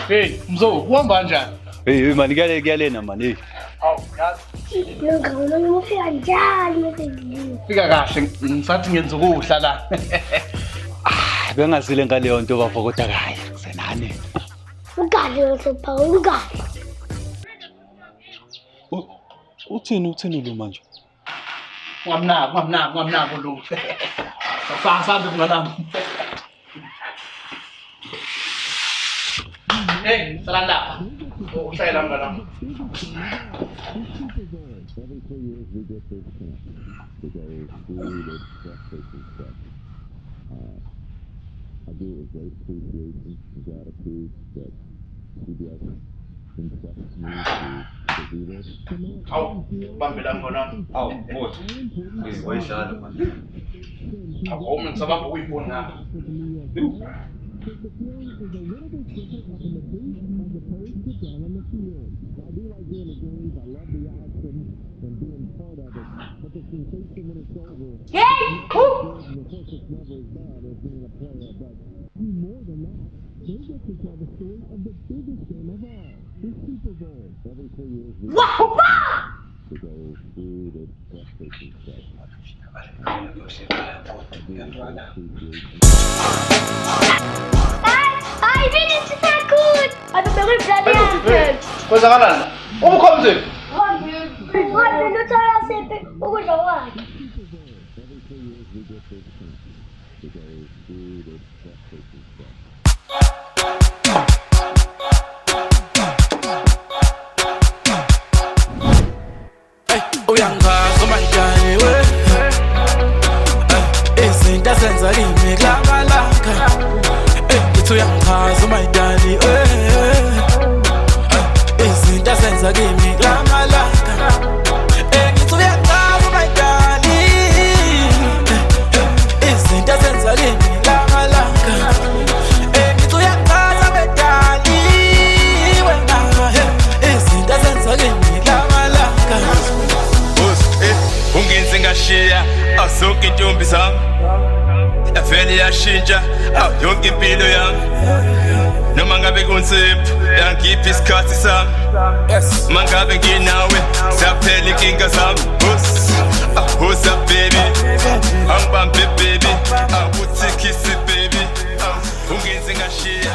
Hey, Mzo, kuhamba kanjani? Hey man, kuyalena man, hey. Hawu, yazi. Ngicabanga ufika njalo manje. Fika kahle, ngisathi ngenza ukudla la. Bengazile ngaleyo nto bavokota kahle kusenani. Ugadle usepha ugadle. Uthini lo manje? Ngamnako lo. Sasambe kunganami. Hey, salanda. Uhlala mnganami. I do it with great appreciation and gratitude that CBS entrusts me to do this. Aw, bambela mnganami. Aw, Muntu. Wayishana man. Awuma ngisabamba ukuyibona. Ay, beni takut. Ada beri belanja. Kwenzakalani? Khomzin. Hadi lutara sepe ukujawani. Uyangazi umayitani we izinto senza kimi kulamalanga ngithi uyangazi umayitani we izinto senza kimi kulamalanga ngithi uyangazi umayitani izinto senza kimi kulamalanga ngithi uyangazi umayitani wena izinto senza kimi kulamalanga ungenze ngashiya asonke intombi zami yavele yashintsha yonke impilo yami noma ngabe kunzima yangiphi isikhathi sami mangabe nginawe siyaphela inkinga zami what's up baby angibambe baby awuthi kiss baby ungenze ngashiya